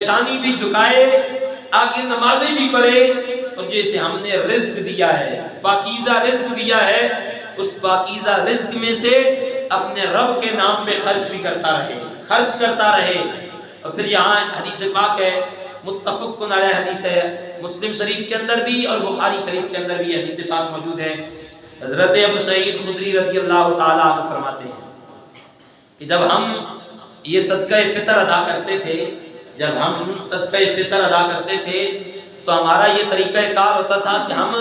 شانی بھی جھکائے، آگے نمازیں بھی پڑھے، اور جیسے ہم نے رزق دیا ہے، پاکیزہ رزق دیا ہے، اس پاکیزہ رزق میں سے اپنے رب کے نام پہ خرچ بھی کرتا رہے۔ اور پھر یہاں حدیث پاک ہے، متفق علیہ حدیث ہے، مسلم شریف کے اندر بھی اور بخاری شریف کے اندر بھی حدیث پاک موجود ہے۔ حضرت ابو سعید خدری رضی اللہ تعالیٰ عنہ فرماتے ہیں کہ جب ہم یہ صدقہ فطر ادا کرتے تھے تو ہمارا یہ طریقہ کار ہوتا تھا کہ ہم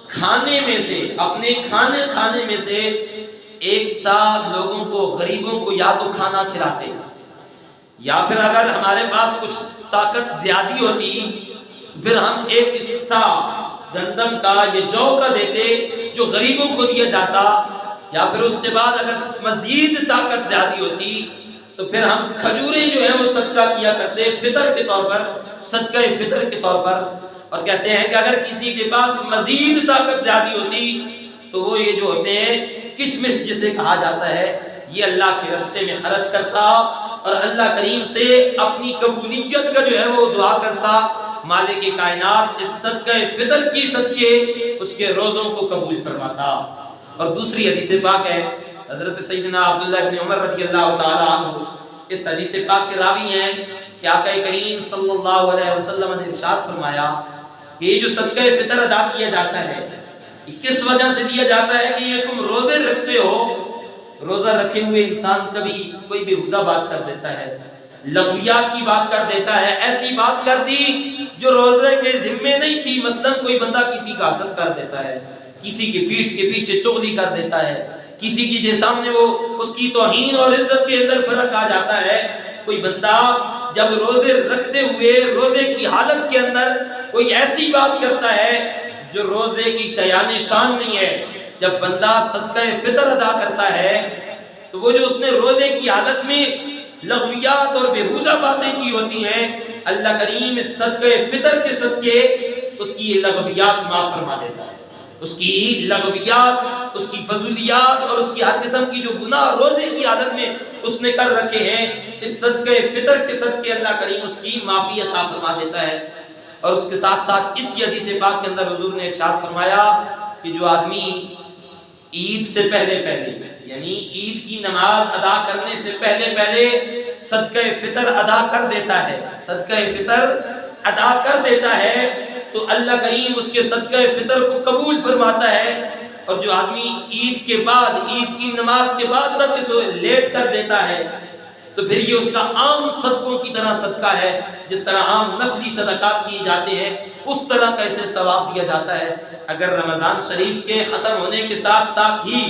کھانے میں سے، اپنے کھانے میں سے ایک سا لوگوں کو، غریبوں کو یا تو کھانا کھلاتے، یا پھر اگر ہمارے پاس کچھ طاقت زیادہ ہوتی تو پھر ہم ایک سا گندم کا یا جو کا دیتے جو غریبوں کو دیا جاتا، یا پھر اس کے بعد اگر مزید طاقت زیادہ ہوتی تو پھر ہم کھجوریں جو ہے وہ صدقہ کیا کرتے، فطر کے طور پر، صدقہ فطر کے طور پر۔ اور کہتے ہیں کہ اگر کسی کے پاس مزید طاقت زیادہ ہوتی تو وہ یہ جو ہوتے ہیں کشمش جسے کہا جاتا ہے، یہ اللہ کے راستے میں خرچ کرتا اور اللہ کریم سے اپنی قبولیت کا جو ہے وہ دعا کرتا، مالک کائنات اس صدقہ فطر کی صدقے اس کے روزوں کو قبول فرماتا۔ اور دوسری حدیث پاک ہے، حضرت سیدنا عبداللہ ابن عمر رضی اللہ تعالیٰ عنہ اس حدیث پاک کے راوی ہیں کہ آقا کریم صلی اللہ علیہ وسلم نے ارشاد فرمایا کہ یہ جو صدقہ فطر ادا کیا جاتا ہے، یہ کس وجہ سے دیا جاتا ہے کہ یہ تم روزے رکھتے ہو۔ روزہ رکھے ہوئے انسان کبھی کوئی بےہودہ بات کر دیتا ہے، لغویات کی بات کر دیتا ہے، ایسی بات کر دی جو روزے کے ذمے نہیں تھی۔ مثلا کوئی بندہ کسی کا حسد کر دیتا ہے، کسی کی پیٹھ کے پیچھے چغلی کر دیتا ہے، کسی کی سامنے وہ اس کی توہین اور عزت کے اندر فرق آ جاتا ہے۔ کوئی بندہ جب روزے رکھتے ہوئے روزے کی حالت کے اندر کوئی ایسی بات کرتا ہے جو روزے کی شایان شان نہیں ہے، جب بندہ صدقہ فطر ادا کرتا ہے تو وہ جو اس نے روزے کی حالت میں لغویات اور بےہودہ باتیں کی ہوتی ہیں، اللہ کریم اس صدقہ فطر کے صدقے اس کی لغویات معاف فرما دیتا ہے۔ اس کی لغویات، اس کی فضولیات اور اس کی ہر قسم کی جو گناہ روزے کی حالت میں اس نے کر رکھے ہیں، اس صدقہ فطر کے صدقے اللہ کریم اس کی معافی عطا فرما دیتا ہے۔ اور اس کے ساتھ ساتھ اس حدیث پاک کے اندر حضور نے ارشاد فرمایا کہ جو آدمی عید سے پہلے یعنی عید کی نماز ادا کرنے سے پہلے صدقہ فطر ادا کر دیتا ہے تو اللہ کریم اس کے صدقہ فطر کو قبول فرماتا ہے۔ اور جو آدمی عید کے بعد، عید کی نماز کے بعد تک اسے لیٹ کر دیتا ہے تو پھر یہ اس کا عام صدقوں کی طرح صدقہ ہے، جس طرح عام نفلی صدقات کیے جاتے ہیں اس طرح کا اسے ثواب دیا جاتا ہے۔ اگر رمضان شریف کے ختم ہونے کے ساتھ ساتھ ہی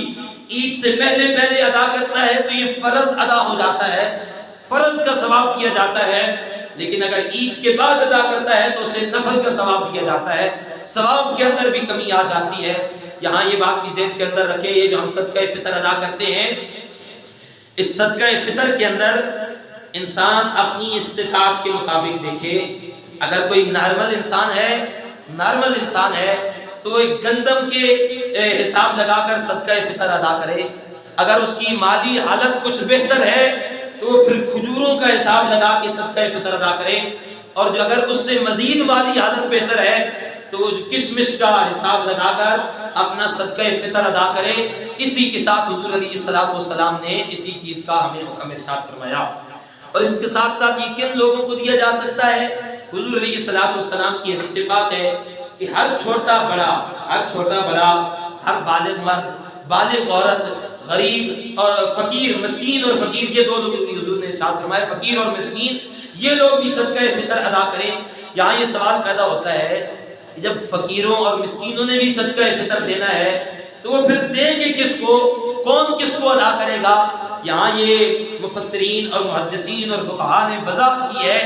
عید سے پہلے ادا کرتا ہے تو یہ فرض ادا ہو جاتا ہے، فرض کا ثواب دیا جاتا ہے۔ لیکن اگر عید کے بعد ادا کرتا ہے تو اسے نفل کا ثواب دیا جاتا ہے، ثواب کے اندر بھی کمی آ جاتی ہے۔ یہاں یہ بات بھی ذہن کے اندر رکھے، یہ جو ہم صدقہ فطر ادا کرتے ہیں، اس صدقہ فطر کے اندر انسان اپنی استطاعت کے مطابق دیکھے۔ اگر کوئی نارمل انسان ہے تو ایک گندم کے حساب لگا کر صدقہ فطر ادا کرے۔ اگر اس کی مالی حالت کچھ بہتر ہے تو پھر کھجوروں کا حساب لگا کے صدقہ فطر ادا کرے، اور جو اگر اس سے مزید مالی حالت بہتر ہے تو وہ کشمش کا حساب لگا کر اپنا صدقہ فطر ادا کرے۔ اسی کے ساتھ حضور علیہ الصلوۃ والسلام نے اسی چیز کا ہمیں حکم ارشاد فرمایا۔ اور اس کے ساتھ ساتھ یہ کن لوگوں کو دیا جا سکتا ہے؟ حضور علیہ الصلوۃ والسلام کی حدیث پاک ہے کہ ہر چھوٹا بڑا، ہر بالغ مرد، بالغ عورت، غریب اور فقیر، مسکین اور فقیر، یہ دو لوگ حضور نے ارشاد فرمایا، فقیر اور مسکین، یہ لوگ بھی صدقہ فطر ادا کریں۔ یہاں یہ سوال پیدا ہوتا ہے کہ جب فقیروں اور مسکینوں نے بھی صدقہ فطر دینا ہے تو وہ پھر دیں گے کس کو؟ کون کس کو ادا کرے گا؟ یہاں یہ مفسرین اور محدثین اور فقہاء نے وضاحت کی ہے،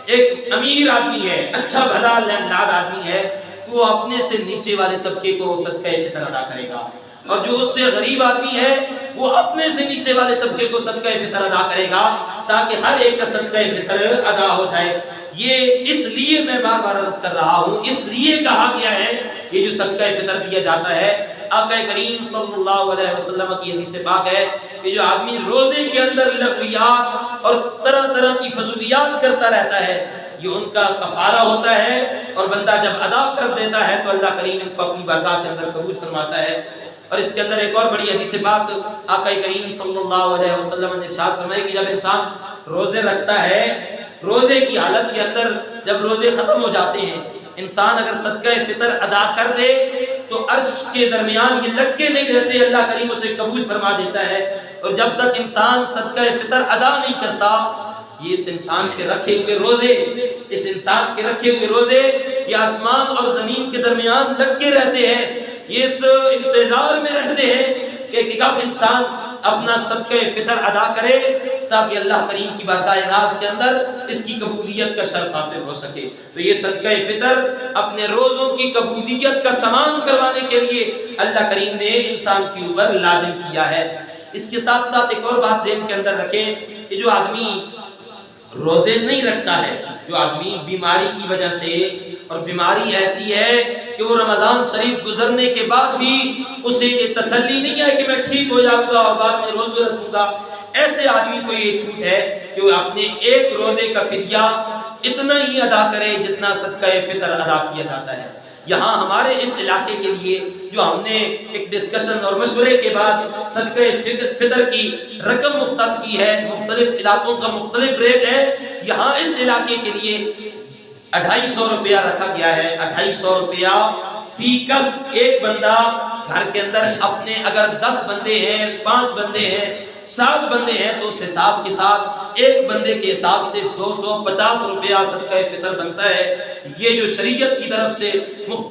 ایک امیر آدمی ہے، اچھا بھلا لاد آدمی ہے تو وہ اپنے سے نیچے والے طبقے کو صدقہ فطر ادا کرے گا، اور جو اس سے غریب آدمی ہے وہ اپنے سے نیچے والے طبقے کو صدقہ فطر ادا کرے گا، تاکہ ہر ایک کا صدقہ فطر ادا ہو جائے۔ یہ اس لیے میں بار بار عرض کر رہا ہوں، اس لیے کہا گیا ہے یہ جو صدقہ فطر دیا جاتا ہے، آقا کریم صلی اللہ علیہ وسلم کی حدیث پاک ہے کہ جو آدمی روزے کے اندر لغویات اور طرح طرح کی فضولیات کرتا رہتا ہے، یہ ان کا کفارہ ہوتا ہے، اور بندہ جب ادا کر دیتا ہے تو اللہ کریم ان کو اپنی بارگاہ کے اندر قبول فرماتا ہے۔ اور اس کے اندر ایک اور بڑی حدیث پاک آقا کریم صلی اللہ علیہ وسلم نے ارشاد فرمایا کہ جب انسان روزے رکھتا ہے، روزے کی حالت کے اندر جب روزے ختم ہو جاتے ہیں، انسان اگر صدقہ فطر ادا کر دے تو عرش کے درمیان یہ لٹکے نہیں رہتے، اللہ کریم اسے قبول فرما دیتا ہے۔ اور جب تک انسان صدقہ فطر ادا نہیں کرتا، یہ اس انسان کے رکھے ہوئے روزے، اس انسان کے رکھے ہوئے روزے یہ آسمان اور زمین کے درمیان لٹکے رہتے ہیں، یہ اس انتظار میں رہتے ہیں کہ کب انسان اپنا صدقہ فطر ادا کرے تاکہ اللہ کریم کی بارگاہ ناز کے اندر اس کی قبولیت کا شرف حاصل ہو سکے۔ تو یہ صدقہ فطر اپنے روزوں کی قبولیت کا سامان کروانے کے لیے اللہ کریم نے انسان کے اوپر لازم کیا ہے۔ اس کے ساتھ ساتھ ایک اور بات ذہن کے اندر رکھیں کہ جو آدمی روزے نہیں رکھتا ہے، جو آدمی بیماری کی وجہ سے، اور بیماری ایسی ہے کہ وہ رمضان شریف گزرنے کے بعد بھی اسے یہ تسلی نہیں ہے کہ میں ٹھیک ہو جاؤں گا اور بعد میں روزے رکھوں گا، ایسے آدمی کو یہ چھوٹ ہے کہ وہ اپنے ایک روزے کا فدیہ اتنا ہی ادا کرے جتنا صدقہ فطر ادا کیا جاتا ہے۔ یہاں ہمارے اس علاقے کے لیے جو ہم نے ایک ڈسکشن اور مشورے کے بعد صدقہ فطر کی رقم مختص کی ہے، مختلف علاقوں کا مختلف ریٹ ہے، یہاں اس علاقے کے لیے 250 روپیہ رکھا گیا ہے۔ 250 روپیہ فی کس، ایک بندہ گھر کے اندر اپنے اگر 10 بندے ہیں، 5 بندے ہیں، 7 بندے ہیں تو اس حساب کے ساتھ ایک بندے کے حساب سے 250 روپیہ صدقہ فطر بنتا ہے۔ یہ جو شریعت کی طرف سے